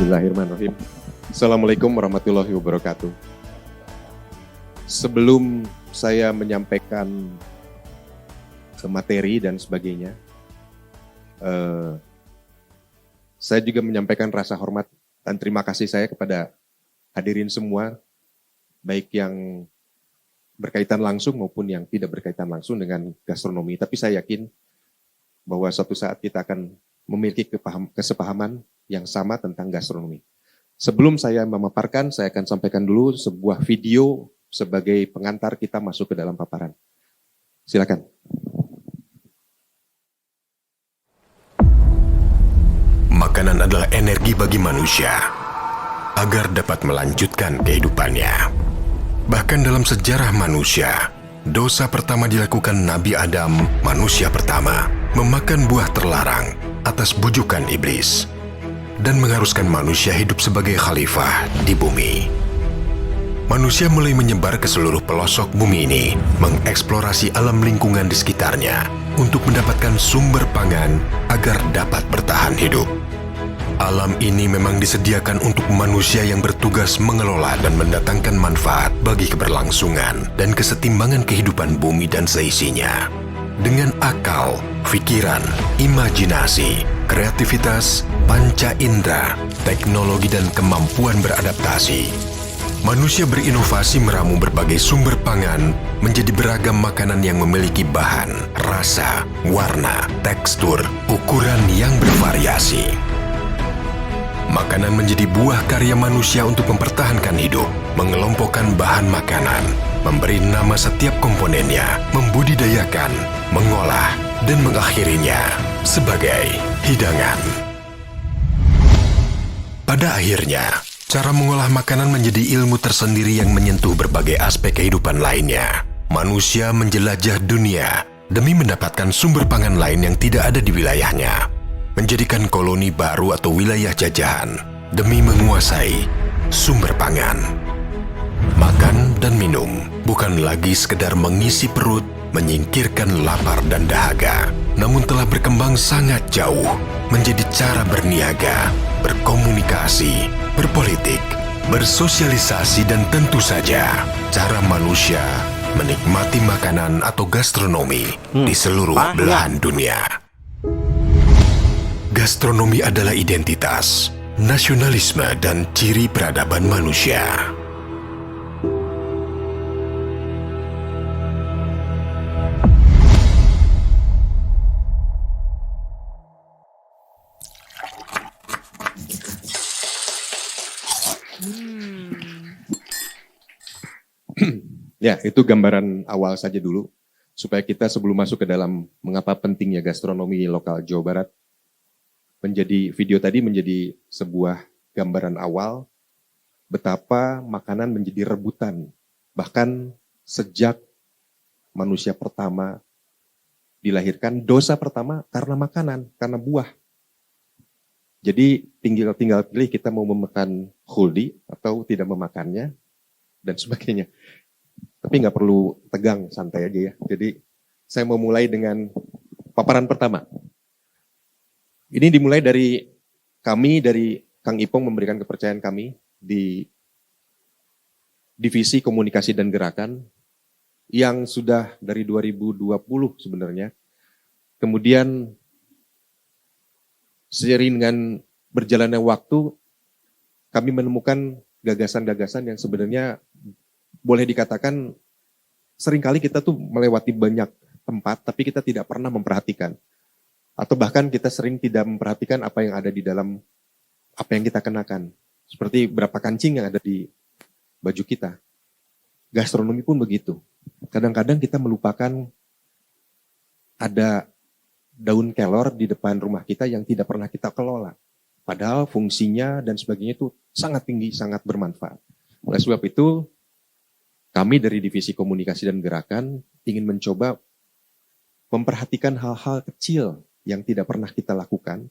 Bismillahirrahmanirrahim. Assalamualaikum warahmatullahi wabarakatuh. Sebelum saya menyampaikan materi dan sebagainya, saya juga menyampaikan rasa hormat dan terima kasih saya kepada hadirin semua, baik yang berkaitan langsung maupun yang tidak berkaitan langsung dengan gastronomi. Tapi saya yakin bahwa suatu saat kita akan memiliki kesepahaman yang sama tentang gastronomi. Sebelum saya memaparkan, saya akan sampaikan dulu sebuah video sebagai pengantar kita masuk ke dalam paparan. Silakan. Makanan adalah energi bagi manusia agar dapat melanjutkan kehidupannya. Bahkan dalam sejarah manusia, dosa pertama dilakukan Nabi Adam, manusia pertama, memakan buah terlarang atas bujukan iblis dan mengharuskan manusia hidup sebagai khalifah di bumi. Manusia mulai menyebar ke seluruh pelosok bumi ini, mengeksplorasi alam lingkungan di sekitarnya untuk mendapatkan sumber pangan agar dapat bertahan hidup. Alam ini memang disediakan untuk manusia yang bertugas mengelola dan mendatangkan manfaat bagi keberlangsungan dan kesetimbangan kehidupan bumi dan seisinya. Dengan akal, pikiran, imajinasi, kreativitas, panca indera, teknologi dan kemampuan beradaptasi, manusia berinovasi meramu berbagai sumber pangan menjadi beragam makanan yang memiliki bahan, rasa, warna, tekstur, ukuran yang bervariasi. Makanan menjadi buah karya manusia untuk mempertahankan hidup, mengelompokkan bahan makanan, memberi nama setiap komponennya, membudidayakan, mengolah, dan mengakhirinya sebagai hidangan. Pada akhirnya, cara mengolah makanan menjadi ilmu tersendiri yang menyentuh berbagai aspek kehidupan lainnya. Manusia menjelajah dunia demi mendapatkan sumber pangan lain yang tidak ada di wilayahnya, menjadikan koloni baru atau wilayah jajahan demi menguasai sumber pangan. Makan dan minum bukan lagi sekedar mengisi perut, menyingkirkan lapar dan dahaga, namun telah berkembang sangat jauh menjadi cara berniaga, berkomunikasi, berpolitik, bersosialisasi, dan tentu saja cara manusia menikmati makanan atau gastronomi di seluruh belahan dunia. Gastronomi adalah identitas, nasionalisme, dan ciri peradaban manusia. Ya, itu gambaran awal saja dulu, supaya kita sebelum masuk ke dalam mengapa pentingnya gastronomi lokal Jawa Barat, video tadi menjadi sebuah gambaran awal betapa makanan menjadi rebutan, bahkan sejak manusia pertama dilahirkan, dosa pertama karena makanan, karena buah. Jadi tinggal pilih kita mau memakan khuldi atau tidak memakannya, dan sebagainya. Tapi nggak perlu tegang, santai aja ya. Jadi saya mau mulai dengan paparan pertama. Ini dimulai dari kami, dari Kang Ipong memberikan kepercayaan kami di Divisi Komunikasi dan Gerakan yang sudah dari 2020 sebenarnya. Kemudian seiring dengan berjalannya waktu, kami menemukan gagasan-gagasan yang sebenarnya boleh dikatakan seringkali kita tuh melewati banyak tempat, tapi kita tidak pernah memperhatikan. Atau bahkan kita sering tidak memperhatikan apa yang ada di dalam apa yang kita kenakan. Seperti berapa kancing yang ada di baju kita. Gastronomi pun begitu. Kadang-kadang kita melupakan ada daun kelor di depan rumah kita yang tidak pernah kita kelola. Padahal fungsinya dan sebagainya itu sangat tinggi, sangat bermanfaat. Oleh sebab itu, kami dari Divisi Komunikasi dan Gerakan ingin mencoba memperhatikan hal-hal kecil yang tidak pernah kita lakukan.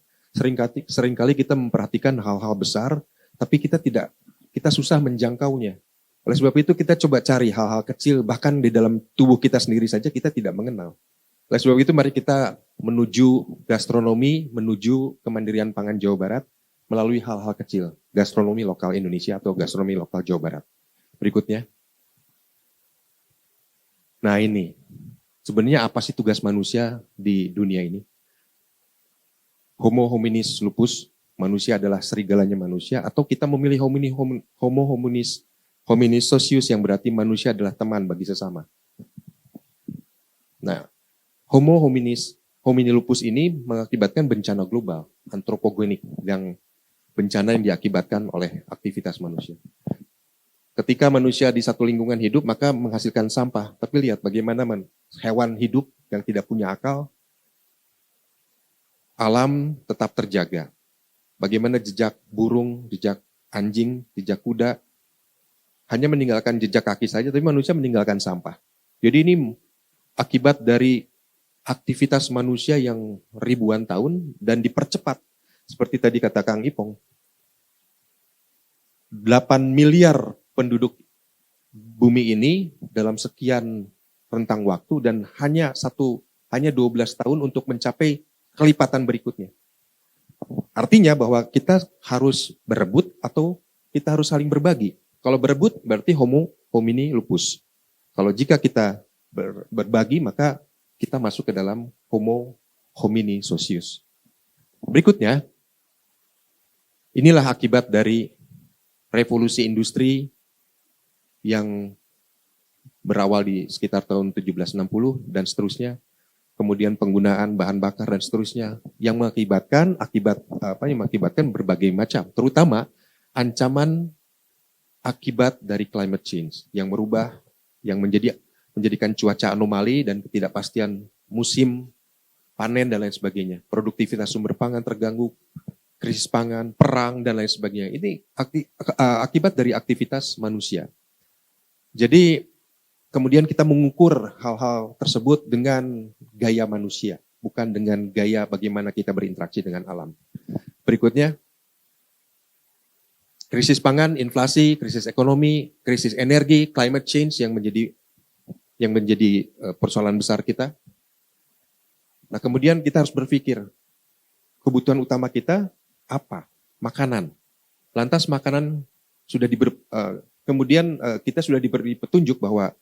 Seringkali kita memperhatikan hal-hal besar, tapi kita susah menjangkaunya. Oleh sebab itu kita coba cari hal-hal kecil, bahkan di dalam tubuh kita sendiri saja kita tidak mengenal. Oleh sebab itu mari kita menuju gastronomi, menuju kemandirian pangan Jawa Barat melalui hal-hal kecil. gastronomi lokal Indonesia atau gastronomi lokal Jawa Barat. Berikutnya. Nah ini, sebenarnya apa sih tugas manusia di dunia ini? Homo hominis lupus, manusia adalah serigalanya manusia, atau kita memilih homo hominis socius yang berarti manusia adalah teman bagi sesama. Nah, homo homini lupus ini mengakibatkan bencana global, antropogenik, yang bencana yang diakibatkan oleh aktivitas manusia. Ketika manusia di satu lingkungan hidup, maka menghasilkan sampah. Tapi lihat bagaimana hewan hidup yang tidak punya akal, alam tetap terjaga. Bagaimana jejak burung, jejak anjing, jejak kuda, hanya meninggalkan jejak kaki saja, tapi manusia meninggalkan sampah. Jadi ini akibat dari aktivitas manusia yang ribuan tahun dan dipercepat. Seperti tadi kata Kang Ipong, 8 miliar penduduk bumi ini dalam sekian rentang waktu dan hanya 12 tahun untuk mencapai kelipatan berikutnya. Artinya bahwa kita harus berebut atau kita harus saling berbagi. Kalau berebut berarti homo homini lupus. Kalau jika kita berbagi maka kita masuk ke dalam homo homini socius. Berikutnya, inilah akibat dari revolusi industri yang berawal di sekitar tahun 1760 dan seterusnya. Kemudian penggunaan bahan bakar dan seterusnya yang mengakibatkan berbagai macam, terutama ancaman akibat dari climate change yang merubah, yang menjadikan cuaca anomali dan ketidakpastian musim panen dan lain sebagainya. Produktivitas sumber pangan terganggu, krisis pangan, perang dan lain sebagainya. Ini akibat dari aktivitas manusia. Jadi kemudian kita mengukur hal-hal tersebut dengan gaya manusia, bukan dengan gaya bagaimana kita berinteraksi dengan alam. Berikutnya, krisis pangan, inflasi, krisis ekonomi, krisis energi, climate change yang menjadi persoalan besar kita. Nah, kemudian kita harus berpikir, kebutuhan utama kita apa? Makanan. Lantas makanan sudah kemudian kita sudah diberi petunjuk bahwa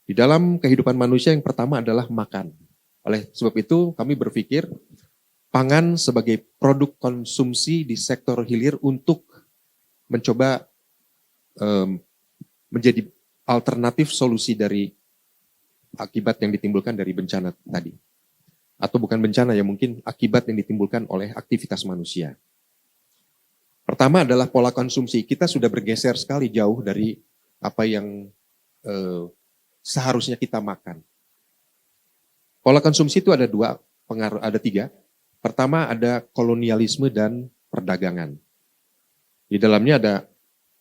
di dalam kehidupan manusia yang pertama adalah makan. Oleh sebab itu kami berpikir pangan sebagai produk konsumsi di sektor hilir untuk mencoba menjadi alternatif solusi dari akibat yang ditimbulkan dari bencana tadi. Atau bukan bencana ya, mungkin akibat yang ditimbulkan oleh aktivitas manusia. Pertama adalah pola konsumsi. Kita sudah bergeser sekali jauh dari apa yang seharusnya kita makan. Pola konsumsi itu ada tiga. Pertama ada kolonialisme dan perdagangan. Di dalamnya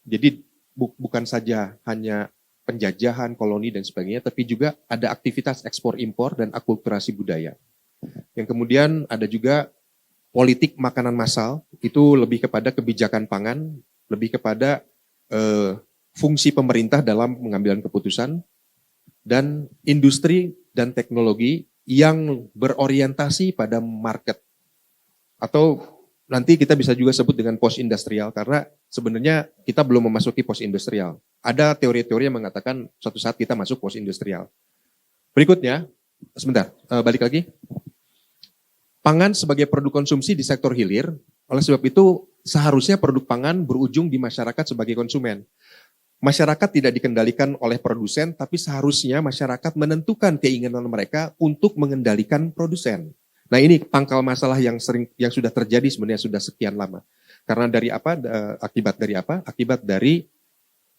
jadi bukan saja hanya penjajahan, koloni dan sebagainya, tapi juga ada aktivitas ekspor impor dan akulturasi budaya. Yang kemudian ada juga politik makanan massal, itu lebih kepada kebijakan pangan, lebih kepada fungsi pemerintah dalam pengambilan keputusan, dan industri dan teknologi yang berorientasi pada market. Atau nanti kita bisa juga sebut dengan post-industrial, karena sebenarnya kita belum memasuki post-industrial. Ada teori-teori yang mengatakan suatu saat kita masuk post-industrial. Berikutnya, sebentar, balik lagi. Pangan sebagai produk konsumsi di sektor hilir, oleh sebab itu seharusnya produk pangan berujung di masyarakat sebagai konsumen. Masyarakat tidak dikendalikan oleh produsen, tapi seharusnya masyarakat menentukan keinginan mereka untuk mengendalikan produsen. Nah ini pangkal masalah yang sudah terjadi sebenarnya sudah sekian lama. Karena dari apa? Akibat dari apa? Akibat dari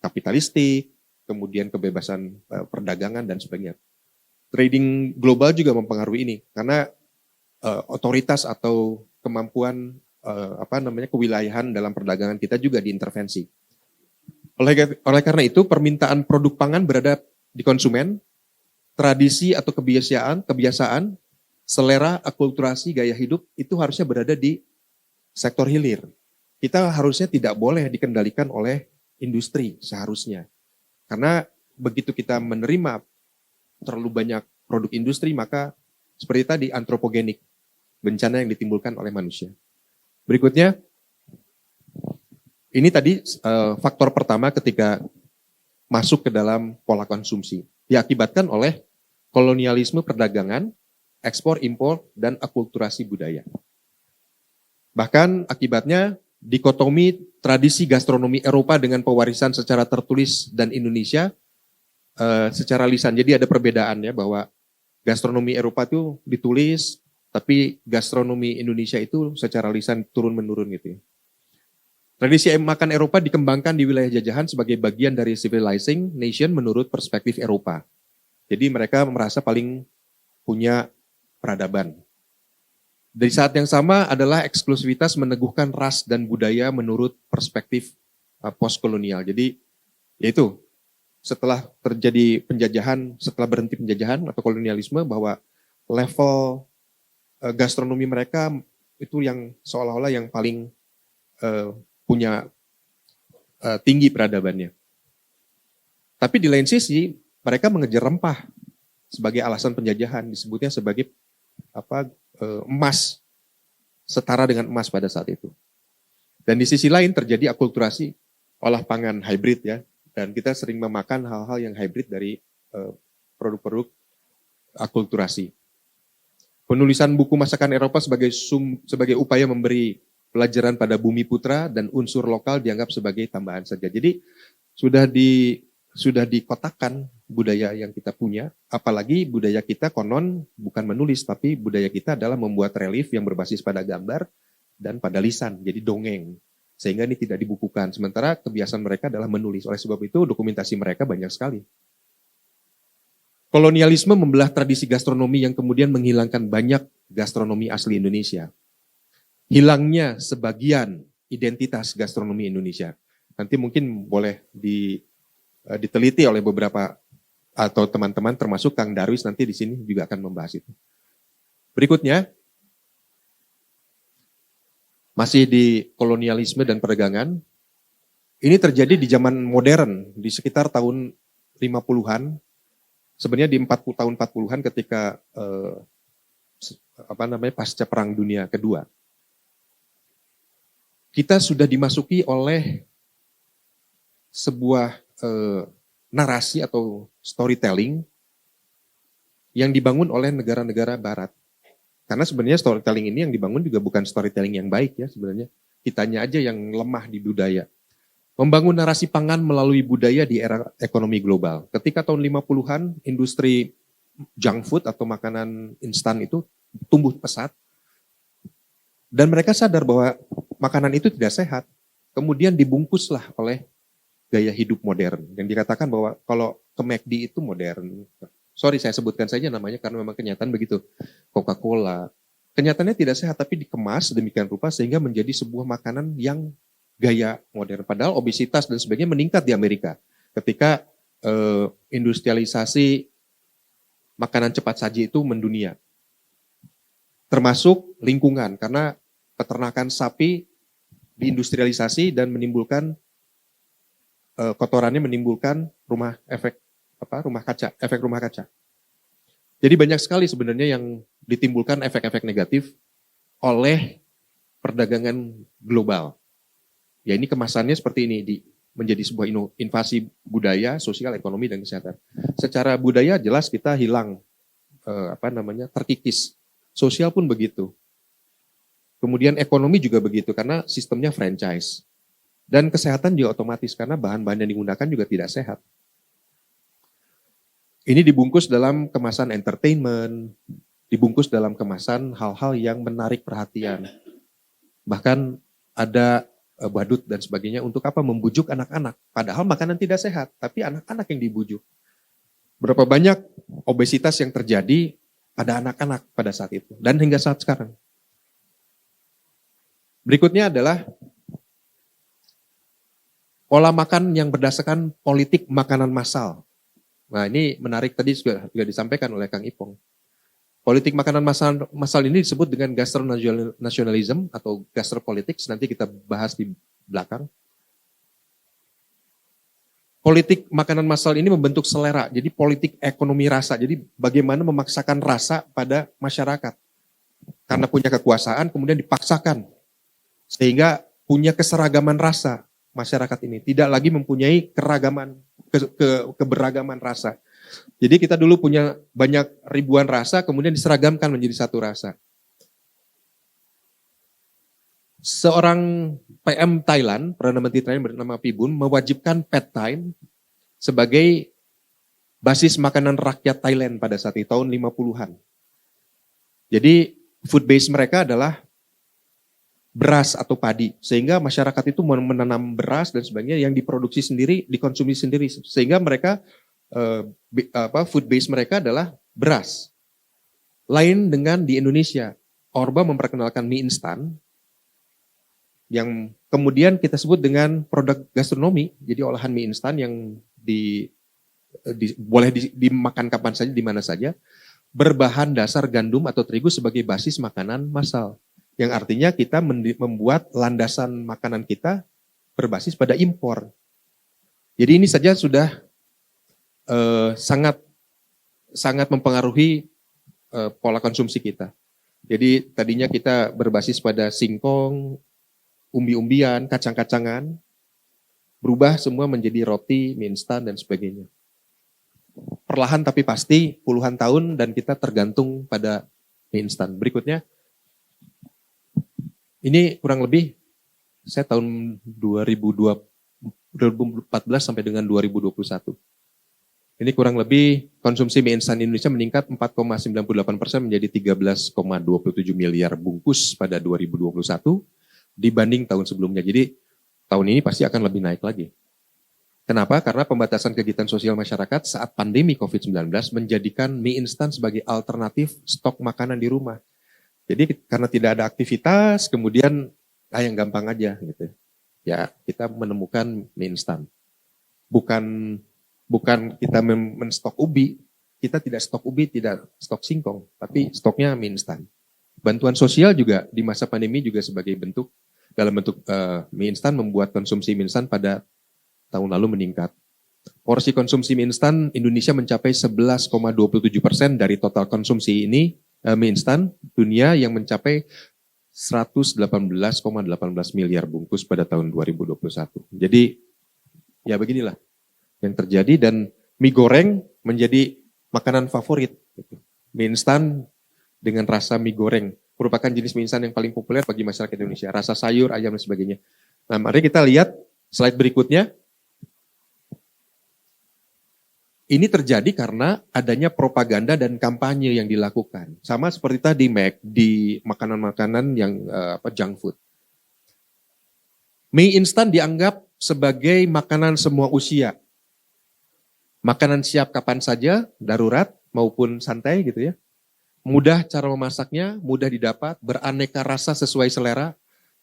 kapitalistik, kemudian kebebasan perdagangan dan sebagainya. Trading global juga mempengaruhi ini, karena otoritas atau kemampuan kewilayahan dalam perdagangan kita juga diintervensi. Oleh karena itu, permintaan produk pangan berada di konsumen, tradisi atau kebiasaan, selera, akulturasi, gaya hidup itu harusnya berada di sektor hilir. Kita harusnya tidak boleh dikendalikan oleh industri seharusnya. Karena begitu kita menerima terlalu banyak produk industri, maka seperti tadi antropogenik, bencana yang ditimbulkan oleh manusia. Berikutnya, Ini tadi faktor pertama ketika masuk ke dalam pola konsumsi. Diakibatkan oleh kolonialisme perdagangan, ekspor, impor, dan akulturasi budaya. Bahkan akibatnya dikotomi tradisi gastronomi Eropa dengan pewarisan secara tertulis dan Indonesia secara lisan. Jadi ada perbedaan ya, bahwa gastronomi Eropa itu ditulis, tapi gastronomi Indonesia itu secara lisan turun-menurun gitu ya. Tradisi makan Eropa dikembangkan di wilayah jajahan sebagai bagian dari civilizing nation menurut perspektif Eropa. Jadi mereka merasa paling punya peradaban. Dari saat yang sama adalah eksklusivitas meneguhkan ras dan budaya menurut perspektif postkolonial. Jadi yaitu setelah terjadi penjajahan, setelah berhenti penjajahan atau kolonialisme, bahwa level gastronomi mereka itu yang seolah-olah yang paling punya tinggi peradabannya. Tapi di lain sisi mereka mengejar rempah sebagai alasan penjajahan, disebutnya sebagai emas, setara dengan emas pada saat itu. Dan di sisi lain terjadi akulturasi olah pangan hybrid ya, dan kita sering memakan hal-hal yang hybrid dari produk-produk akulturasi. Penulisan buku masakan Eropa sebagai upaya memberi pelajaran pada bumi putra dan unsur lokal dianggap sebagai tambahan saja. Jadi sudah dikotakan budaya yang kita punya, apalagi budaya kita konon bukan menulis, tapi budaya kita adalah membuat relief yang berbasis pada gambar dan pada lisan, jadi dongeng. Sehingga ini tidak dibukukan, sementara kebiasaan mereka adalah menulis. Oleh sebab itu dokumentasi mereka banyak sekali. Kolonialisme membelah tradisi gastronomi yang kemudian menghilangkan banyak gastronomi asli Indonesia. Hilangnya sebagian identitas gastronomi Indonesia. Nanti mungkin boleh diteliti oleh beberapa atau teman-teman, termasuk Kang Darwis nanti di sini juga akan membahas itu. Berikutnya, masih di kolonialisme dan perdagangan. Ini terjadi di zaman modern, di sekitar tahun 50-an. Sebenarnya di tahun 40-an ketika pasca Perang Dunia Kedua. Kita sudah dimasuki oleh sebuah narasi atau storytelling yang dibangun oleh negara-negara barat. Karena sebenarnya storytelling ini yang dibangun juga bukan storytelling yang baik ya sebenarnya. Kitanya aja yang lemah di budaya. Membangun narasi pangan melalui budaya di era ekonomi global. Ketika tahun 50-an industri junk food atau makanan instan itu tumbuh pesat. Dan mereka sadar bahwa makanan itu tidak sehat. Kemudian dibungkuslah oleh gaya hidup modern. Yang dikatakan bahwa kalau ke McD itu modern. Sorry saya sebutkan saja namanya karena memang kenyataan begitu. Coca-Cola. Kenyataannya tidak sehat tapi dikemas sedemikian rupa sehingga menjadi sebuah makanan yang gaya modern. Padahal obesitas dan sebagainya meningkat di Amerika. Ketika industrialisasi makanan cepat saji itu mendunia. Termasuk lingkungan karena peternakan sapi diindustrialisasi dan menimbulkan kotorannya menimbulkan efek rumah kaca. Jadi banyak sekali sebenarnya yang ditimbulkan efek-efek negatif oleh perdagangan global. Ya ini kemasannya seperti ini menjadi sebuah invasi budaya, sosial, ekonomi dan kesehatan. Secara budaya jelas kita hilang terkikis. Sosial pun begitu. Kemudian ekonomi juga begitu karena sistemnya franchise. Dan kesehatan juga otomatis karena bahan-bahan yang digunakan juga tidak sehat. Ini dibungkus dalam kemasan entertainment, dibungkus dalam kemasan hal-hal yang menarik perhatian. Bahkan ada badut dan sebagainya untuk apa? Membujuk anak-anak. Padahal makanan tidak sehat, tapi anak-anak yang dibujuk. Berapa banyak obesitas yang terjadi pada anak-anak pada saat itu dan hingga saat sekarang. Berikutnya adalah pola makan yang berdasarkan politik makanan massal. Nah ini menarik tadi juga disampaikan oleh Kang Ipong. Politik makanan massal ini disebut dengan gastronationalism atau gastropolitics, nanti kita bahas di belakang. Politik makanan massal ini membentuk selera, jadi politik ekonomi rasa, jadi bagaimana memaksakan rasa pada masyarakat. Karena punya kekuasaan kemudian dipaksakan, sehingga punya keseragaman rasa. masyarakat ini. Tidak lagi mempunyai keberagaman rasa. Jadi kita dulu punya banyak ribuan rasa, kemudian diseragamkan menjadi satu rasa. Seorang PM Thailand, Perdana Menteri Thailand bernama Pibun, mewajibkan pad thai sebagai basis makanan rakyat Thailand pada saat itu, tahun 50-an. Jadi food base mereka adalah beras atau padi, sehingga masyarakat itu menanam beras dan sebagainya yang diproduksi sendiri, dikonsumsi sendiri, sehingga mereka food base mereka adalah beras. Lain dengan di Indonesia, Orba memperkenalkan mie instan, yang kemudian kita sebut dengan produk gastronomi, jadi olahan mie instan yang boleh dimakan kapan saja, di mana saja, berbahan dasar gandum atau terigu sebagai basis makanan massal. Yang artinya kita membuat landasan makanan kita berbasis pada impor. Jadi ini saja sudah sangat mempengaruhi pola konsumsi kita. Jadi tadinya kita berbasis pada singkong, umbi-umbian, kacang-kacangan, berubah semua menjadi roti, mie instan, dan sebagainya. Perlahan tapi pasti puluhan tahun dan kita tergantung pada mie instan. Berikutnya, ini kurang lebih saya tahun 2014 sampai dengan 2021. Ini kurang lebih konsumsi mie instan Indonesia meningkat 4,98% menjadi 13,27 miliar bungkus pada 2021 dibanding tahun sebelumnya. Jadi tahun ini pasti akan lebih naik lagi. Kenapa? Karena pembatasan kegiatan sosial masyarakat saat pandemi COVID-19 menjadikan mie instan sebagai alternatif stok makanan di rumah. Jadi karena tidak ada aktivitas, kemudian yang gampang aja gitu. Ya, kita menemukan mie instan. Bukan kita menstok ubi, kita tidak stok ubi, tidak stok singkong, tapi stoknya mie instan. Bantuan sosial juga di masa pandemi juga sebagai dalam bentuk mie instan membuat konsumsi mie instan pada tahun lalu meningkat. Porsi konsumsi mie instan Indonesia mencapai 11,27% dari total konsumsi ini mie instan dunia yang mencapai 118,18 miliar bungkus pada tahun 2021. Jadi ya beginilah yang terjadi dan mie goreng menjadi makanan favorit. Mie instan dengan rasa mie goreng merupakan jenis mie instan yang paling populer bagi masyarakat Indonesia. Rasa sayur, ayam, dan sebagainya. Nah, mari kita lihat slide berikutnya. Ini terjadi karena adanya propaganda dan kampanye yang dilakukan. Sama seperti tadi di makanan-makanan yang junk food. Mie instan dianggap sebagai makanan semua usia. Makanan siap kapan saja, darurat maupun santai gitu ya. Mudah cara memasaknya, mudah didapat, beraneka rasa sesuai selera.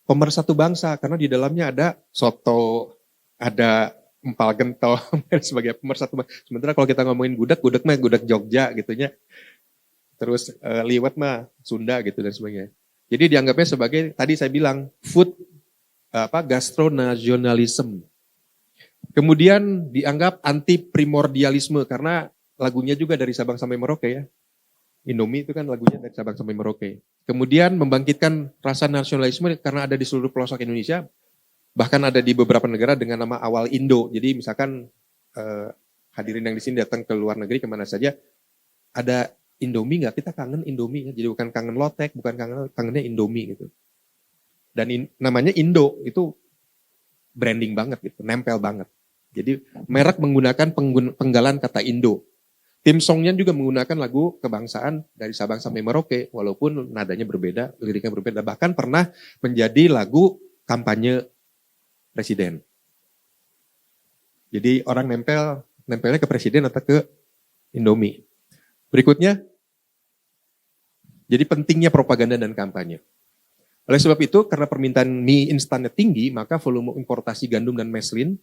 Pemersatu bangsa karena di dalamnya ada soto, ada empal gentong dan sebagai pemersatu. Sementara kalau kita ngomongin gudeg mah gudeg Jogja gitunya. Terus liwet mah Sunda gitu dan sebagainya. Jadi dianggapnya sebagai tadi saya bilang food gastronasionalism. Kemudian dianggap anti primordialisme karena lagunya juga dari Sabang sampai Merauke ya. Indomie itu kan lagunya dari Sabang sampai Merauke. Kemudian membangkitkan rasa nasionalisme karena ada di seluruh pelosok Indonesia. Bahkan ada di beberapa negara dengan nama awal Indo. Jadi misalkan hadirin yang di sini datang ke luar negeri kemana saja, ada Indomie nggak? Kita kangen Indomie. Jadi bukan kangen lotek, bukan kangennya Indomie gitu. Dan namanya Indo itu branding banget gitu, nempel banget. Jadi merek menggunakan penggalan kata Indo. Tim songnya juga menggunakan lagu kebangsaan dari Sabang sampai Merauke, walaupun nadanya berbeda, liriknya berbeda. Bahkan pernah menjadi lagu kampanye presiden. Jadi orang nempelnya ke presiden atau ke Indomie. Berikutnya, jadi pentingnya propaganda dan kampanye. Oleh sebab itu, karena permintaan mie instannya tinggi, maka volume importasi gandum dan meslin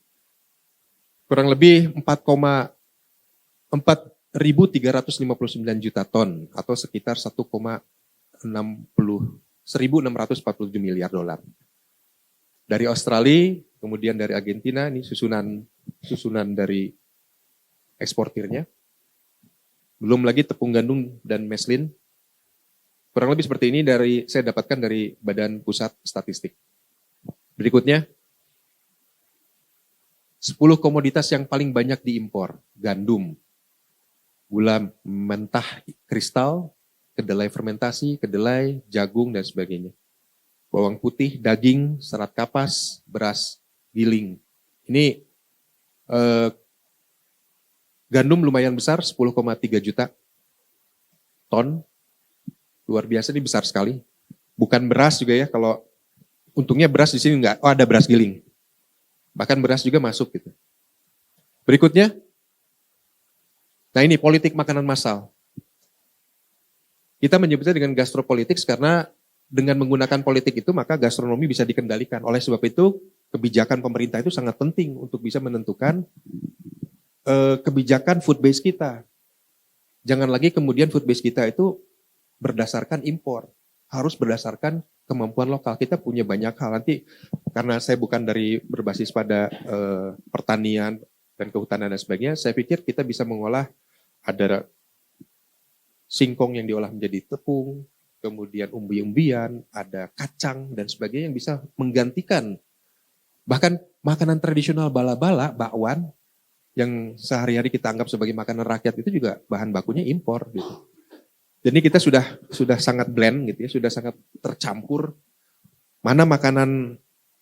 kurang lebih 4.359 juta ton atau sekitar 1,647 miliar dolar. Dari Australia, kemudian dari Argentina, ini susunan dari eksportirnya. Belum lagi tepung gandum dan meslin. Kurang lebih seperti ini saya dapatkan dari Badan Pusat Statistik. Berikutnya. 10 komoditas yang paling banyak diimpor. Gandum, gula mentah kristal, kedelai fermentasi, kedelai, jagung, dan sebagainya. Bawang putih, daging, serat kapas, beras, giling. Ini gandum lumayan besar, 10,3 juta ton. Luar biasa, ini besar sekali. Bukan beras juga ya, kalau untungnya beras di sini enggak. Oh, ada beras giling. Bahkan beras juga masuk gitu. Berikutnya, nah ini politik makanan massal. Kita menyebutnya dengan gastropolitics karena dengan menggunakan politik itu maka gastronomi bisa dikendalikan. Oleh sebab itu kebijakan pemerintah itu sangat penting untuk bisa menentukan kebijakan food base kita. Jangan lagi kemudian food base kita itu berdasarkan impor. Harus berdasarkan kemampuan lokal. Kita punya banyak hal. Nanti karena saya bukan dari berbasis pada pertanian dan kehutanan dan sebagainya, saya pikir kita bisa mengolah ada singkong yang diolah menjadi tepung, kemudian umbi-umbian, ada kacang dan sebagainya yang bisa menggantikan bahkan makanan tradisional bala-bala, bakwan yang sehari-hari kita anggap sebagai makanan rakyat itu juga bahan bakunya impor gitu. Jadi kita sudah sangat blend gitu ya, sudah sangat tercampur mana makanan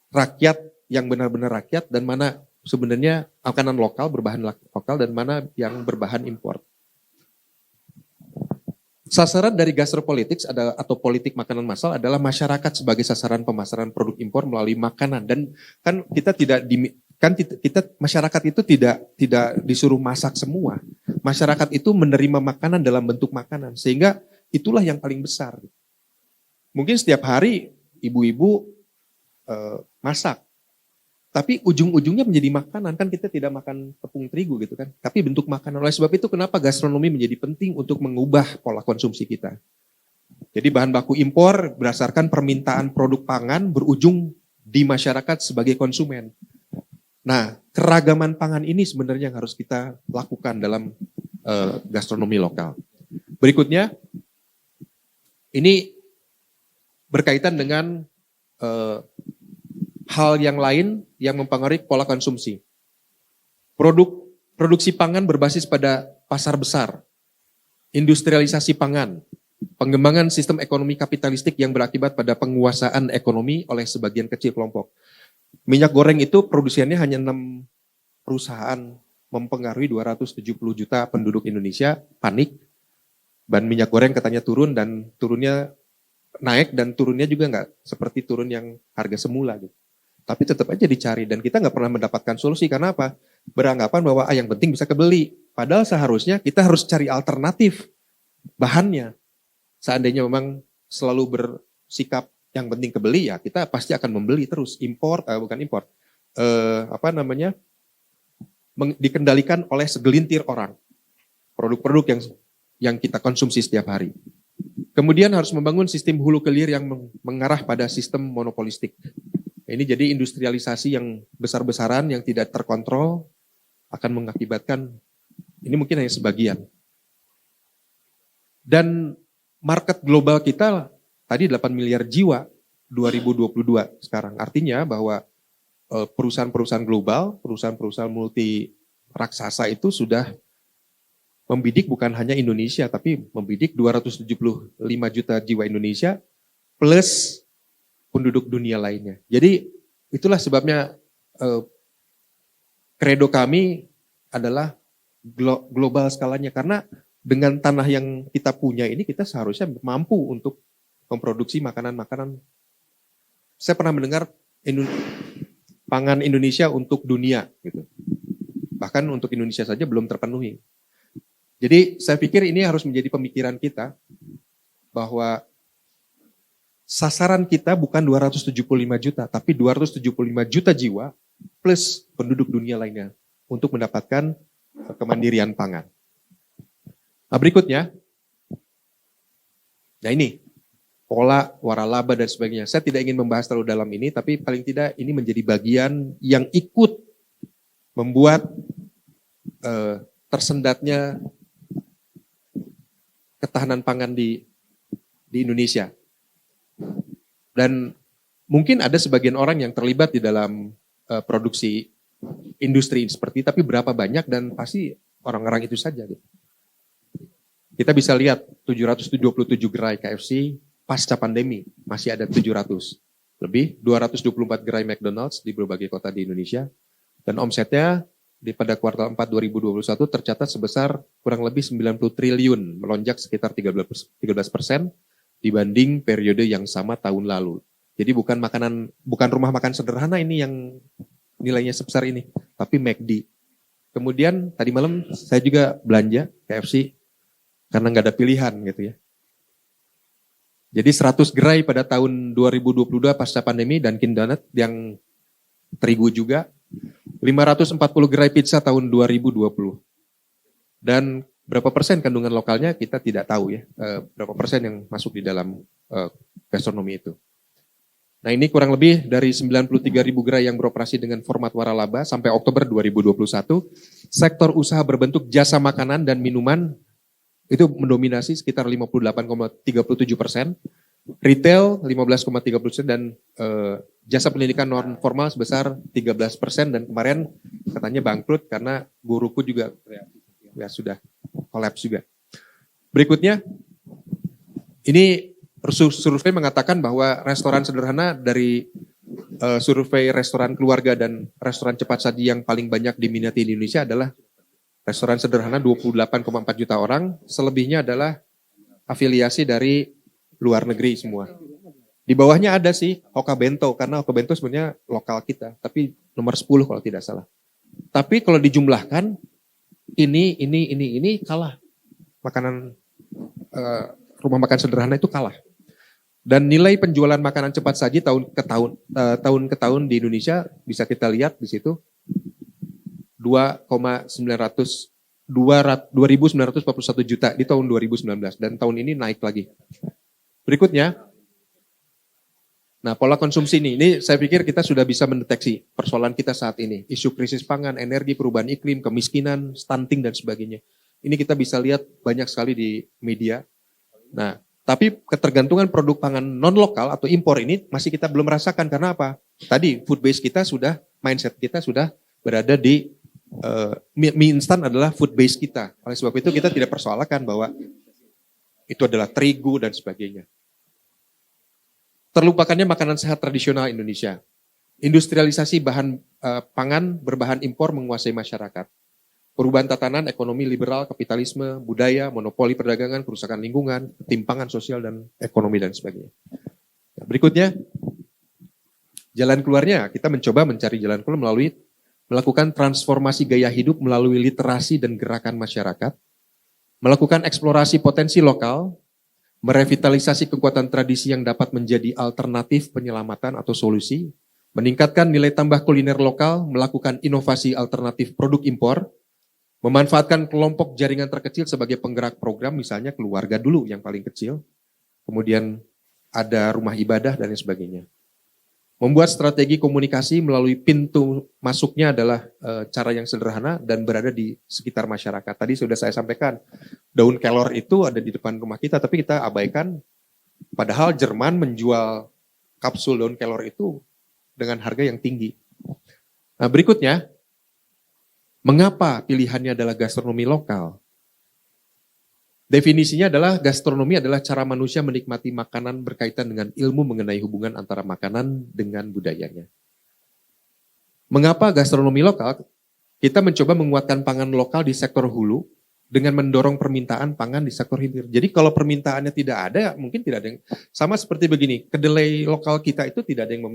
rakyat yang benar-benar rakyat dan mana sebenarnya makanan lokal berbahan lokal dan mana yang berbahan impor. Sasaran dari gastropolitics atau politik makanan massal adalah masyarakat sebagai sasaran pemasaran produk impor melalui makanan, dan kan kita masyarakat itu tidak disuruh masak semua. Masyarakat itu menerima makanan dalam bentuk makanan, sehingga itulah yang paling besar. Mungkin setiap hari ibu-ibu masak, tapi ujung-ujungnya menjadi makanan, kan kita tidak makan tepung terigu gitu kan, tapi bentuk makanan. Oleh sebab itu kenapa gastronomi menjadi penting untuk mengubah pola konsumsi kita. Jadi bahan baku impor berdasarkan permintaan produk pangan berujung di masyarakat sebagai konsumen. Nah, keragaman pangan ini sebenarnya yang harus kita lakukan dalam gastronomi lokal. Berikutnya, ini berkaitan dengan hal yang lain yang mempengaruhi pola konsumsi. Produksi pangan berbasis pada pasar besar, industrialisasi pangan, pengembangan sistem ekonomi kapitalistik yang berakibat pada penguasaan ekonomi oleh sebagian kecil kelompok. Minyak goreng itu produksiannya hanya 6 perusahaan, mempengaruhi 270 juta penduduk Indonesia, panik. Bahan minyak goreng katanya turun dan turunnya naik dan turunnya juga nggak seperti turun yang harga semula gitu. Tapi tetap aja dicari dan kita nggak pernah mendapatkan solusi. Karena apa? Beranggapan bahwa yang penting bisa kebeli. Padahal seharusnya kita harus cari alternatif bahannya. Seandainya memang selalu bersikap yang penting kebeli, ya kita pasti akan membeli terus. Dikendalikan oleh segelintir orang. Produk-produk yang kita konsumsi setiap hari. Kemudian harus membangun sistem hulu kehilir yang mengarah pada sistem monopolistik. Ini jadi industrialisasi yang besar-besaran yang tidak terkontrol akan mengakibatkan, ini mungkin hanya sebagian. Dan market global kita tadi 8 miliar jiwa 2022 sekarang. Artinya bahwa perusahaan-perusahaan global, perusahaan-perusahaan multi raksasa itu sudah membidik bukan hanya Indonesia, tapi membidik 275 juta jiwa Indonesia plus penduduk dunia lainnya. Jadi itulah sebabnya kredo kami adalah global skalanya. Karena dengan tanah yang kita punya ini kita seharusnya mampu untuk memproduksi makanan-makanan. Saya pernah mendengar pangan Indonesia untuk dunia gitu. Bahkan untuk Indonesia saja belum terpenuhi. Jadi saya pikir ini harus menjadi pemikiran kita bahwa sasaran kita bukan 275 juta, tapi 275 juta jiwa plus penduduk dunia lainnya untuk mendapatkan kemandirian pangan. Nah berikutnya, nah ini pola, waralaba dan sebagainya. Saya tidak ingin membahas terlalu dalam ini, tapi paling tidak ini menjadi bagian yang ikut membuat tersendatnya ketahanan pangan di Indonesia. Dan mungkin ada sebagian orang yang terlibat di dalam produksi industri seperti, tapi berapa banyak dan pasti orang-orang itu saja. Gitu. Kita bisa lihat 777 gerai KFC pasca pandemi, masih ada 700. Lebih 224 gerai McDonald's di berbagai kota di Indonesia. Dan omsetnya pada kuartal 4 2021 tercatat sebesar kurang lebih 90 triliun, melonjak sekitar 13% dibanding periode yang sama tahun lalu. Jadi bukan rumah makan sederhana ini yang nilainya sebesar ini, tapi McD. Kemudian tadi malam saya juga belanja KFC karena nggak ada pilihan gitu ya. Jadi 100 gerai pada tahun 2022 pasca pandemi, Dunkin Donut yang terigu juga. 540 gerai pizza tahun 2020. Dan berapa persen kandungan lokalnya kita tidak tahu ya. Berapa persen yang masuk di dalam gastronomi itu. Nah ini kurang lebih dari 93 ribu gerai yang beroperasi dengan format waralaba sampai Oktober 2021. Sektor usaha berbentuk jasa makanan dan minuman itu mendominasi sekitar 58,37%. Retail 15,30% dan jasa pendidikan non formal sebesar 13% dan kemarin katanya bangkrut karena guruku juga ya sudah kolaps juga. Berikutnya ini survei mengatakan bahwa restoran sederhana dari survei restoran keluarga dan restoran cepat saji yang paling banyak diminati di Indonesia adalah restoran sederhana 28,4 juta orang, selebihnya adalah afiliasi dari luar negeri semua. Di bawahnya ada sih Hoka Bento, karena Hoka Bento sebenarnya lokal kita, tapi nomor 10 kalau tidak salah. Tapi kalau dijumlahkan, ini kalah. Makanan rumah makan sederhana itu kalah. Dan nilai penjualan makanan cepat saji tahun ke tahun di Indonesia bisa kita lihat di situ 2.941 juta di tahun 2019 dan tahun ini naik lagi. Berikutnya, nah pola konsumsi ini saya pikir kita sudah bisa mendeteksi persoalan kita saat ini. Isu krisis pangan, energi, perubahan iklim, kemiskinan, stunting dan sebagainya. Ini kita bisa lihat banyak sekali di media. Nah, tapi ketergantungan produk pangan non lokal atau impor ini masih kita belum rasakan karena apa? Tadi food base kita sudah, mindset kita sudah berada di mie instan adalah food base kita. Oleh sebab itu kita tidak persoalkan bahwa itu adalah terigu dan sebagainya. Terlupakannya makanan sehat tradisional Indonesia. Industrialisasi bahan pangan berbahan impor menguasai masyarakat. Perubahan tatanan, ekonomi liberal, kapitalisme, budaya, monopoli perdagangan, kerusakan lingkungan, ketimpangan sosial dan ekonomi dan sebagainya. Nah, berikutnya, jalan keluarnya kita mencoba mencari jalan keluar melalui melakukan transformasi gaya hidup melalui literasi dan gerakan masyarakat, melakukan eksplorasi potensi lokal, merevitalisasi kekuatan tradisi yang dapat menjadi alternatif penyelamatan atau solusi, meningkatkan nilai tambah kuliner lokal, melakukan inovasi alternatif produk impor, memanfaatkan kelompok jaringan terkecil sebagai penggerak program, misalnya keluarga dulu yang paling kecil, kemudian ada rumah ibadah dan lain sebagainya. Membuat strategi komunikasi melalui pintu masuknya adalah cara yang sederhana dan berada di sekitar masyarakat. Tadi sudah saya sampaikan, daun kelor itu ada di depan rumah kita, tapi kita abaikan. Padahal Jerman menjual kapsul daun kelor itu dengan harga yang tinggi. Nah berikutnya, mengapa pilihannya adalah gastronomi lokal? Definisinya adalah gastronomi adalah cara manusia menikmati makanan berkaitan dengan ilmu mengenai hubungan antara makanan dengan budayanya. Mengapa gastronomi lokal? Kita mencoba menguatkan pangan lokal di sektor hulu dengan mendorong permintaan pangan di sektor hilir. Jadi kalau permintaannya tidak ada, mungkin tidak ada yang sama seperti begini. Kedelai lokal kita itu tidak ada yang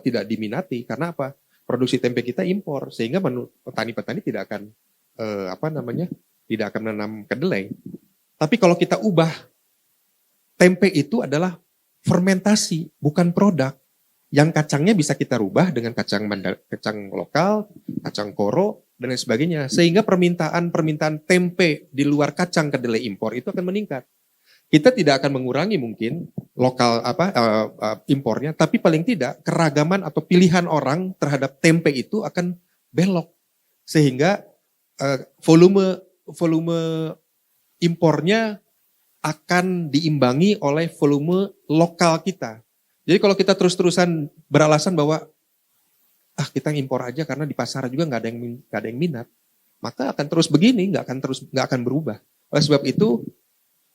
tidak diminati karena apa? Produksi tempe kita impor sehingga petani-petani tidak akan tidak akan menanam kedelai. Tapi kalau kita ubah, tempe itu adalah fermentasi, bukan produk. Yang kacangnya bisa kita rubah dengan kacang lokal, kacang koro, dan lain sebagainya. Sehingga permintaan tempe di luar kacang kedelai impor itu akan meningkat. Kita tidak akan mengurangi mungkin lokal impornya, tapi paling tidak keragaman atau pilihan orang terhadap tempe itu akan belok. Sehingga volume impornya akan diimbangi oleh volume lokal kita. Jadi kalau kita terus-terusan beralasan bahwa kita impor aja karena di pasar juga nggak ada yang minat, maka akan terus begini, nggak akan berubah. Oleh sebab itu,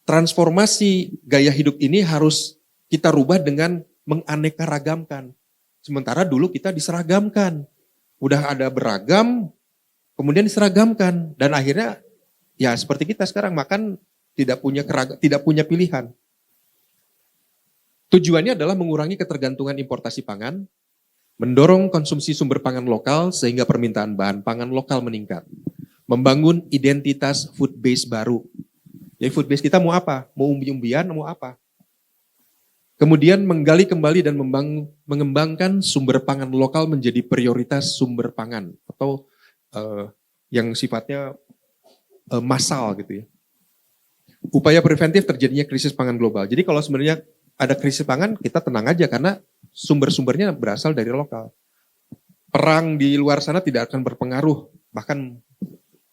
transformasi gaya hidup ini harus kita rubah dengan menganeka-ragamkan. Sementara dulu kita diseragamkan, udah ada beragam, kemudian diseragamkan, dan akhirnya ya seperti kita sekarang makan tidak punya pilihan. Tujuannya adalah mengurangi ketergantungan importasi pangan, mendorong konsumsi sumber pangan lokal sehingga permintaan bahan pangan lokal meningkat. Membangun identitas food base baru. Jadi food base kita mau apa? Mau umbi-umbian, mau apa? Kemudian menggali kembali dan mengembangkan sumber pangan lokal menjadi prioritas sumber pangan. Atau yang sifatnya massal gitu ya. Upaya preventif terjadinya krisis pangan global. Jadi kalau sebenarnya ada krisis pangan, kita tenang aja karena sumber-sumbernya berasal dari lokal. Perang di luar sana tidak akan berpengaruh, bahkan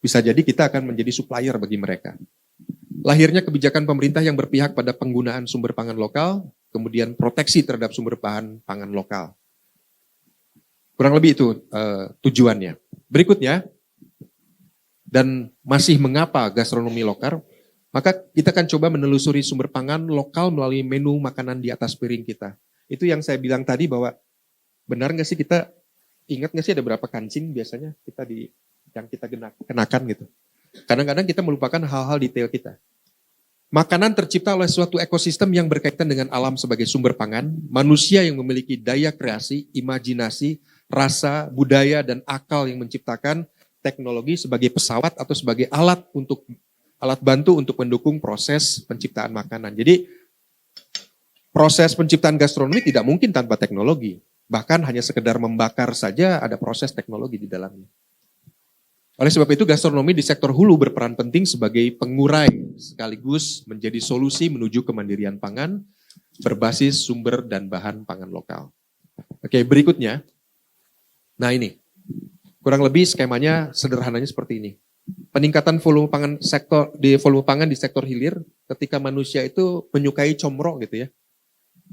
bisa jadi kita akan menjadi supplier bagi mereka. Lahirnya kebijakan pemerintah yang berpihak pada penggunaan sumber pangan lokal, kemudian proteksi terhadap sumber bahan pangan lokal. Kurang lebih itu tujuannya. Berikutnya, dan masih mengapa gastronomi lokal, maka kita akan coba menelusuri sumber pangan lokal melalui menu makanan di atas piring kita. Itu yang saya bilang tadi bahwa benar nggak sih kita, ingat nggak sih ada berapa kancing biasanya yang kita kenakan gitu. Kadang-kadang kita melupakan hal-hal detail kita. Makanan tercipta oleh suatu ekosistem yang berkaitan dengan alam sebagai sumber pangan, manusia yang memiliki daya kreasi, imajinasi, rasa, budaya, dan akal yang menciptakan teknologi sebagai pesawat atau sebagai alat bantu untuk mendukung proses penciptaan makanan. Jadi proses penciptaan gastronomi tidak mungkin tanpa teknologi. Bahkan hanya sekedar membakar saja ada proses teknologi di dalamnya. Oleh sebab itu gastronomi di sektor hulu berperan penting sebagai pengurai sekaligus menjadi solusi menuju kemandirian pangan berbasis sumber dan bahan pangan lokal. Oke, berikutnya. Nah ini, kurang lebih skemanya sederhananya seperti ini. Peningkatan volume pangan di sektor hilir ketika manusia itu menyukai comro gitu ya.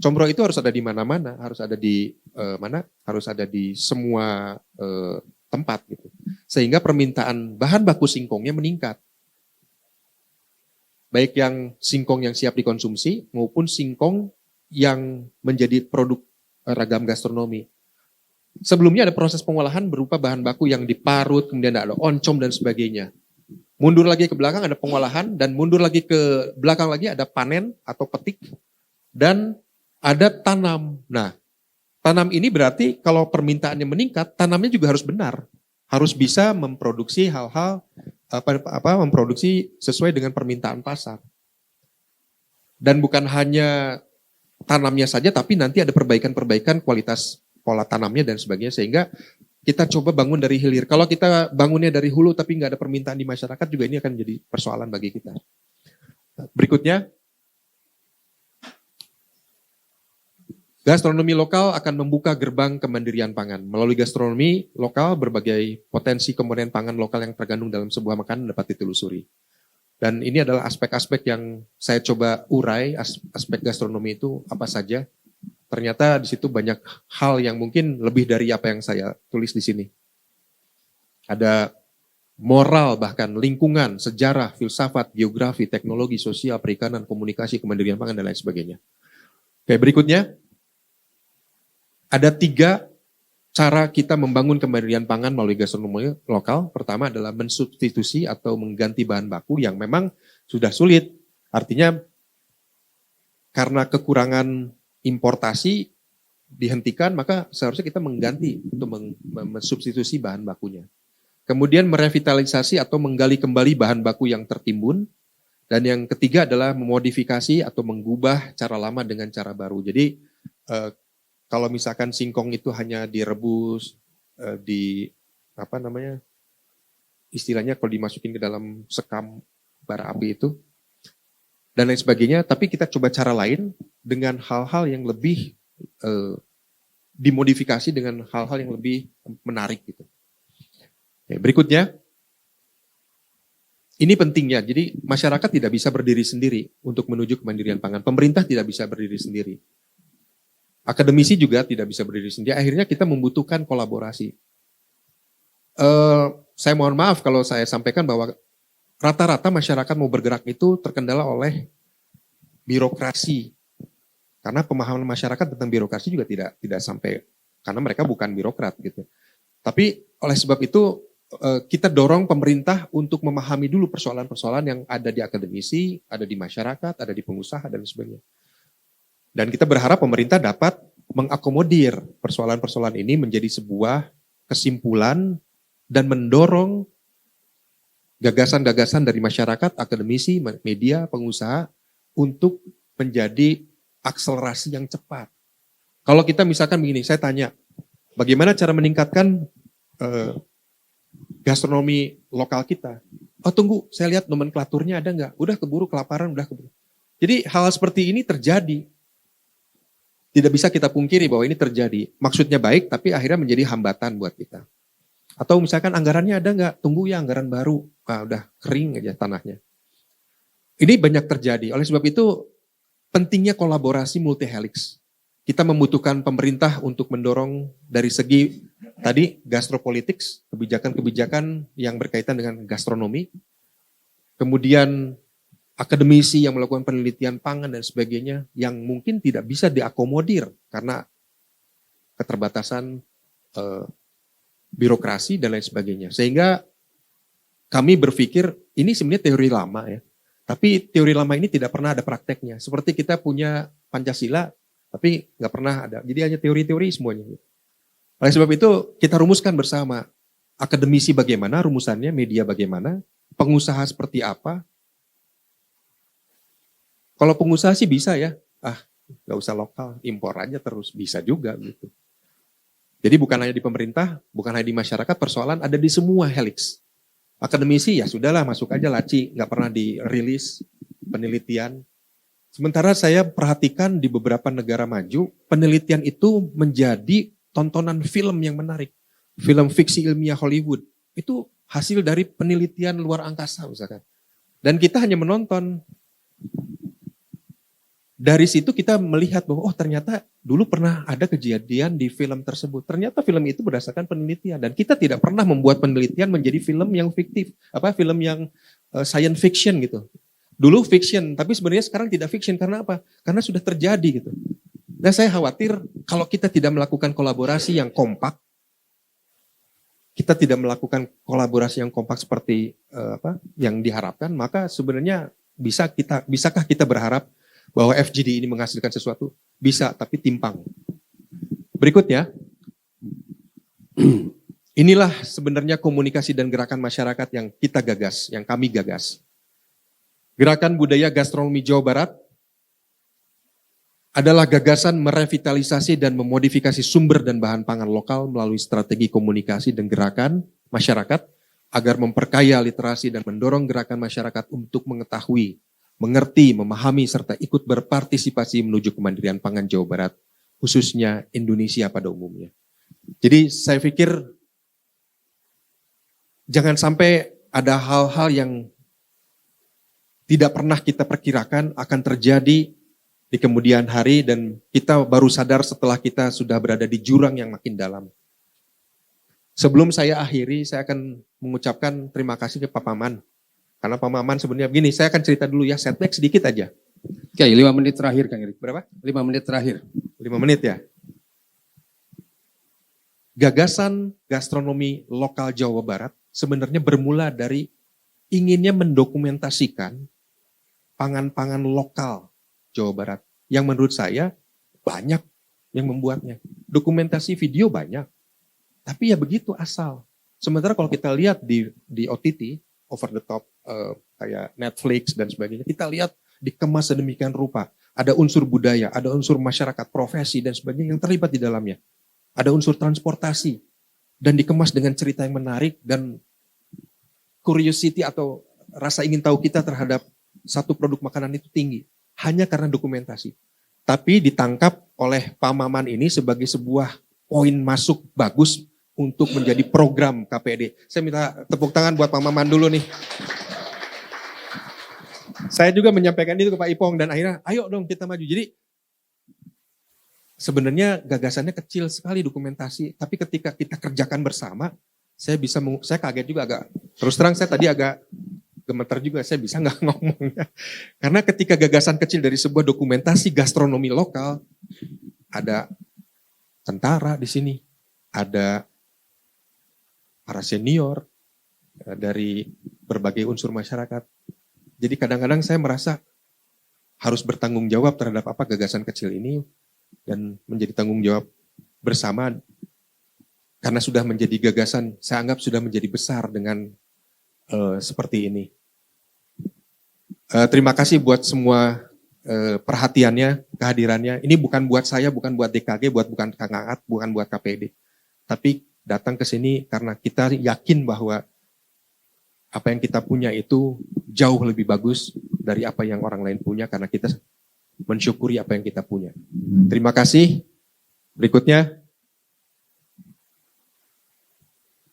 Comro itu harus ada di mana-mana, harus ada di harus ada di semua tempat gitu. Sehingga permintaan bahan baku singkongnya meningkat. Baik yang singkong yang siap dikonsumsi maupun singkong yang menjadi produk ragam gastronomi. Sebelumnya ada proses pengolahan berupa bahan baku yang diparut, kemudian ada oncom dan sebagainya. Mundur lagi ke belakang ada pengolahan, dan mundur lagi ke belakang lagi ada panen atau petik, dan ada tanam. Nah, tanam ini berarti kalau permintaannya meningkat, tanamnya juga harus benar. Harus bisa memproduksi hal-hal, memproduksi sesuai dengan permintaan pasar. Dan bukan hanya tanamnya saja, tapi nanti ada perbaikan-perbaikan kualitas pola tanamnya dan sebagainya, sehingga kita coba bangun dari hilir. Kalau kita bangunnya dari hulu tapi nggak ada permintaan di masyarakat, juga ini akan jadi persoalan bagi kita. Berikutnya, gastronomi lokal akan membuka gerbang kemandirian pangan. Melalui gastronomi lokal, berbagai potensi komponen pangan lokal yang tergandung dalam sebuah makanan dapat ditelusuri. Dan ini adalah aspek-aspek yang saya coba urai, aspek gastronomi itu apa saja. Ternyata di situ banyak hal yang mungkin lebih dari apa yang saya tulis di sini. Ada moral, bahkan lingkungan, sejarah, filsafat, geografi, teknologi, sosial, perikanan, komunikasi, kemandirian pangan, dan lain sebagainya. Oke, berikutnya. Ada 3 cara kita membangun kemandirian pangan melalui gastronomi lokal. Pertama adalah mensubstitusi atau mengganti bahan baku yang memang sudah sulit. Artinya karena kekurangan importasi dihentikan, maka seharusnya kita mengganti untuk mensubstitusi bahan bakunya. Kemudian merevitalisasi atau menggali kembali bahan baku yang tertimbun. Dan yang ketiga adalah memodifikasi atau mengubah cara lama dengan cara baru. Jadi kalau misalkan singkong itu hanya direbus, istilahnya kalau dimasukin ke dalam sekam bara api itu, dan lain sebagainya, tapi kita coba cara lain dengan hal-hal yang lebih dimodifikasi dengan hal-hal yang lebih menarik gitu. Berikutnya, ini pentingnya, jadi masyarakat tidak bisa berdiri sendiri untuk menuju kemandirian pangan. Pemerintah tidak bisa berdiri sendiri. Akademisi juga tidak bisa berdiri sendiri. Akhirnya kita membutuhkan kolaborasi. Saya mohon maaf kalau saya sampaikan bahwa rata-rata masyarakat mau bergerak itu terkendala oleh birokrasi. Karena pemahaman masyarakat tentang birokrasi juga tidak sampai, karena mereka bukan birokrat gitu. Tapi oleh sebab itu kita dorong pemerintah untuk memahami dulu persoalan-persoalan yang ada di akademisi, ada di masyarakat, ada di pengusaha dan sebagainya. Dan kita berharap pemerintah dapat mengakomodir persoalan-persoalan ini menjadi sebuah kesimpulan dan mendorong gagasan-gagasan dari masyarakat, akademisi, media, pengusaha untuk menjadi akselerasi yang cepat. Kalau kita misalkan begini, saya tanya, bagaimana cara meningkatkan gastronomi lokal kita? Oh tunggu, saya lihat nomenklaturnya ada nggak? Udah keburu kelaparan, udah keburu. Jadi hal seperti ini terjadi. Tidak bisa kita pungkiri bahwa ini terjadi. Maksudnya baik, tapi akhirnya menjadi hambatan buat kita. Atau misalkan anggarannya ada nggak? Tunggu ya anggaran baru. Udah kering aja tanahnya. Ini banyak terjadi. Oleh sebab itu pentingnya kolaborasi multi helix. Kita membutuhkan pemerintah untuk mendorong dari segi tadi gastropolitics, kebijakan-kebijakan yang berkaitan dengan gastronomi. Kemudian akademisi yang melakukan penelitian pangan dan sebagainya yang mungkin tidak bisa diakomodir karena keterbatasan birokrasi dan lain sebagainya. Sehingga kami berpikir ini sebenarnya teori lama ya. Tapi teori lama ini tidak pernah ada prakteknya. Seperti kita punya Pancasila, tapi nggak pernah ada. Jadi hanya teori-teori semuanya. Oleh sebab itu kita rumuskan bersama. Akademisi bagaimana rumusannya, media bagaimana, pengusaha seperti apa. Kalau pengusaha sih bisa ya, nggak usah lokal, impor aja terus, bisa juga gitu. Jadi bukan hanya di pemerintah, bukan hanya di masyarakat, persoalan ada di semua helix. Akademisi ya sudahlah masuk aja laci, nggak pernah dirilis penelitian. Sementara saya perhatikan di beberapa negara maju, penelitian itu menjadi tontonan film yang menarik. Film fiksi ilmiah Hollywood, itu hasil dari penelitian luar angkasa misalkan. Dan kita hanya menonton. Dari situ kita melihat bahwa ternyata dulu pernah ada kejadian di film tersebut. Ternyata film itu berdasarkan penelitian dan kita tidak pernah membuat penelitian menjadi film yang fiktif, film yang science fiction gitu. Dulu fiction, tapi sebenarnya sekarang tidak fiction karena apa? Karena sudah terjadi gitu. Dan saya khawatir kalau kita tidak melakukan kolaborasi yang kompak, kita tidak melakukan kolaborasi yang kompak seperti yang diharapkan, maka sebenarnya bisakah kita berharap bahwa FGD ini menghasilkan sesuatu? Bisa, tapi timpang. Berikutnya, inilah sebenarnya komunikasi dan gerakan masyarakat yang kita gagas, yang kami gagas. Gerakan Budaya Gastronomi Jawa Barat adalah gagasan merevitalisasi dan memodifikasi sumber dan bahan pangan lokal melalui strategi komunikasi dan gerakan masyarakat agar memperkaya literasi dan mendorong gerakan masyarakat untuk mengetahui, mengerti, memahami, serta ikut berpartisipasi menuju kemandirian pangan Jawa Barat, khususnya Indonesia pada umumnya. Jadi saya pikir jangan sampai ada hal-hal yang tidak pernah kita perkirakan akan terjadi di kemudian hari dan kita baru sadar setelah kita sudah berada di jurang yang makin dalam. Sebelum saya akhiri, saya akan mengucapkan terima kasih ke Pak Maman. Karena Pak Maman sebenarnya begini, saya akan cerita dulu ya, setback sedikit aja. Oke, 5 menit terakhir Kang Erik. Berapa? 5 menit terakhir. 5 menit ya. Gagasan gastronomi lokal Jawa Barat sebenarnya bermula dari inginnya mendokumentasikan pangan-pangan lokal Jawa Barat. Yang menurut saya banyak yang membuatnya. Dokumentasi video banyak. Tapi ya begitu asal. Sementara kalau kita lihat di OTT, over the top, kayak Netflix dan sebagainya, kita lihat dikemas sedemikian rupa. Ada unsur budaya, ada unsur masyarakat, profesi dan sebagainya yang terlibat di dalamnya. Ada unsur transportasi. Dan dikemas dengan cerita yang menarik dan curiosity atau rasa ingin tahu kita terhadap satu produk makanan itu tinggi. Hanya karena dokumentasi. Tapi ditangkap oleh Pak Maman ini sebagai sebuah poin masuk bagus untuk menjadi program KPD. Saya minta tepuk tangan buat Pak Maman dulu nih. Saya juga menyampaikan itu ke Pak Ipong dan akhirnya ayo dong kita maju. Jadi sebenarnya gagasannya kecil sekali dokumentasi, tapi ketika kita kerjakan bersama, saya kaget juga agak, terus terang saya tadi agak gemeter juga, saya bisa nggak ngomongnya. Karena ketika gagasan kecil dari sebuah dokumentasi gastronomi lokal, ada tentara di sini, ada para senior dari berbagai unsur masyarakat. Jadi kadang-kadang saya merasa harus bertanggung jawab terhadap apa gagasan kecil ini dan menjadi tanggung jawab bersama karena sudah menjadi gagasan, saya anggap sudah menjadi besar dengan seperti ini. Terima kasih buat semua perhatiannya, kehadirannya. Ini bukan buat saya, bukan buat DKG, bukan Kang Aat, bukan buat KPD. Tapi datang ke sini karena kita yakin bahwa apa yang kita punya itu jauh lebih bagus dari apa yang orang lain punya karena kita mensyukuri apa yang kita punya. Terima kasih. Berikutnya,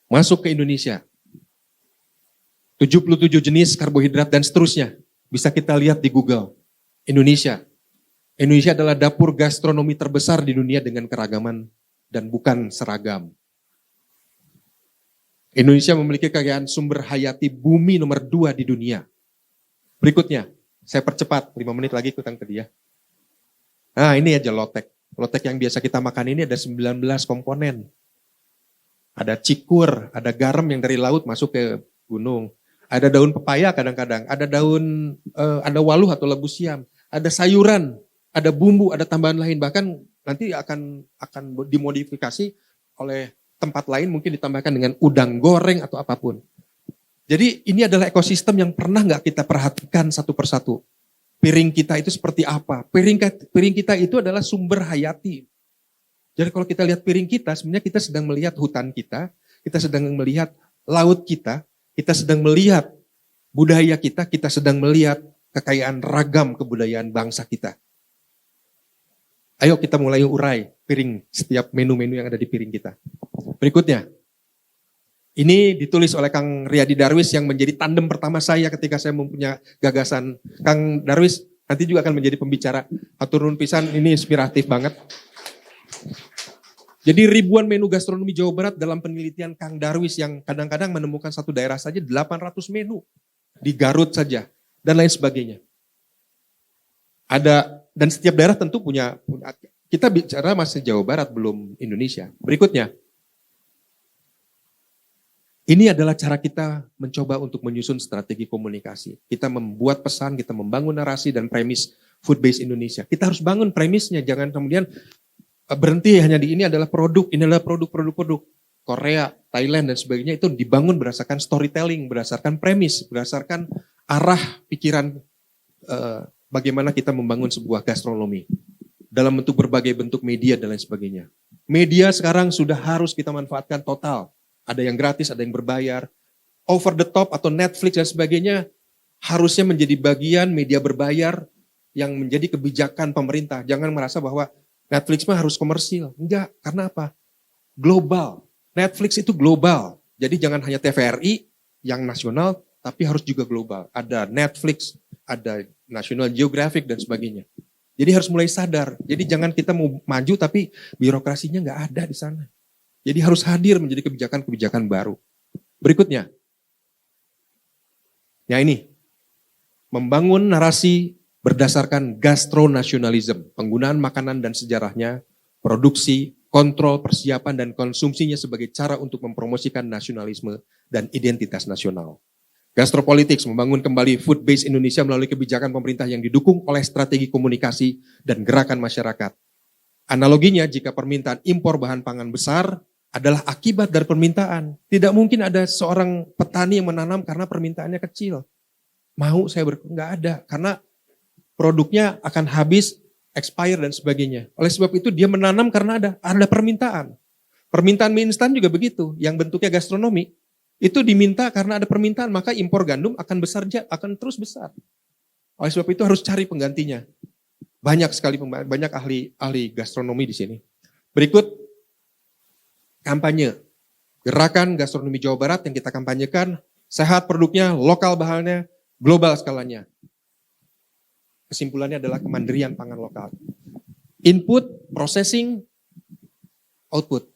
masuk ke Indonesia. 77 jenis karbohidrat dan seterusnya. Bisa kita lihat di Google. Indonesia. Indonesia adalah dapur gastronomi terbesar di dunia dengan keragaman dan bukan seragam. Indonesia memiliki kekayaan sumber hayati bumi nomor 2 di dunia. Berikutnya, saya percepat, 5 menit lagi ikutan ke dia. Nah ini aja lotek. Lotek yang biasa kita makan ini ada 19 komponen. Ada cikur, ada garam yang dari laut masuk ke gunung. Ada daun pepaya kadang-kadang, ada daun, ada waluh atau labu siam. Ada sayuran, ada bumbu, ada tambahan lain. Bahkan nanti akan dimodifikasi oleh tempat lain, mungkin ditambahkan dengan udang goreng atau apapun. Jadi ini adalah ekosistem yang pernah nggak kita perhatikan satu persatu. Piring kita itu seperti apa? Piring kita itu adalah sumber hayati. Jadi kalau kita lihat piring kita, sebenarnya kita sedang melihat hutan kita sedang melihat laut kita sedang melihat budaya kita sedang melihat kekayaan ragam kebudayaan bangsa kita. Ayo kita mulai urai piring setiap menu-menu yang ada di piring kita. Berikutnya, ini ditulis oleh Kang Riyadi Darwis yang menjadi tandem pertama saya ketika saya mempunyai gagasan. Kang Darwis nanti juga akan menjadi pembicara. Hatur nuhun pisan, ini inspiratif banget. Jadi ribuan menu gastronomi Jawa Barat dalam penelitian Kang Darwis yang kadang-kadang menemukan satu daerah saja 800 menu. Di Garut saja, dan lain sebagainya. Dan setiap daerah tentu punya, kita bicara masih Jawa Barat, belum Indonesia. Berikutnya, ini adalah cara kita mencoba untuk menyusun strategi komunikasi. Kita membuat pesan, kita membangun narasi dan premis food-based Indonesia. Kita harus bangun premisnya, jangan kemudian berhenti hanya di ini adalah produk, ini adalah produk. Korea, Thailand dan sebagainya itu dibangun berdasarkan storytelling, berdasarkan premis, berdasarkan arah pikiran bagaimana kita membangun sebuah gastronomi. Dalam berbagai bentuk media dan lain sebagainya. Media sekarang sudah harus kita manfaatkan total. Ada yang gratis, ada yang berbayar. Over the top atau Netflix dan sebagainya harusnya menjadi bagian media berbayar yang menjadi kebijakan pemerintah. Jangan merasa bahwa Netflix mah harus komersil. Enggak, karena apa? Global. Netflix itu global. Jadi jangan hanya TVRI yang nasional, tapi harus juga global. Ada Netflix, ada National Geographic dan sebagainya. Jadi harus mulai sadar. Jadi jangan kita mau maju tapi birokrasinya nggak ada di sana. Jadi harus hadir menjadi kebijakan-kebijakan baru. Berikutnya. Ya ini. Membangun narasi berdasarkan gastronasionalisme. Penggunaan makanan dan sejarahnya, produksi, kontrol, persiapan, dan konsumsinya sebagai cara untuk mempromosikan nasionalisme dan identitas nasional. Gastropolitics membangun kembali food-based Indonesia melalui kebijakan pemerintah yang didukung oleh strategi komunikasi dan gerakan masyarakat. Analoginya, jika permintaan impor bahan pangan besar adalah akibat dari permintaan. Tidak mungkin ada seorang petani yang menanam karena permintaannya kecil. Mau saya nggak ada, karena produknya akan habis, expire dan sebagainya. Oleh sebab itu dia menanam karena ada permintaan. Permintaan mie instan juga begitu, yang bentuknya gastronomi. Itu diminta karena ada permintaan, maka impor gandum akan akan terus besar. Oleh sebab itu harus cari penggantinya. Banyak sekali banyak ahli gastronomi di sini. Berikut kampanye. Gerakan gastronomi Jawa Barat yang kita kampanyekan, sehat produknya, lokal bahannya, global skalanya. Kesimpulannya adalah kemandirian pangan lokal. Input, processing, output.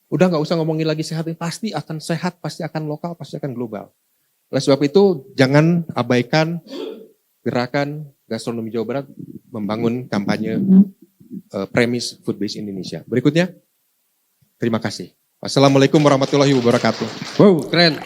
Udah nggak usah ngomongin lagi sehat, pasti akan sehat, pasti akan lokal, pasti akan global. Oleh sebab itu, jangan abaikan gerakan gastronomi Jawa Barat membangun kampanye premis food base Indonesia. Berikutnya, terima kasih. Wassalamualaikum warahmatullahi wabarakatuh. Wow, keren.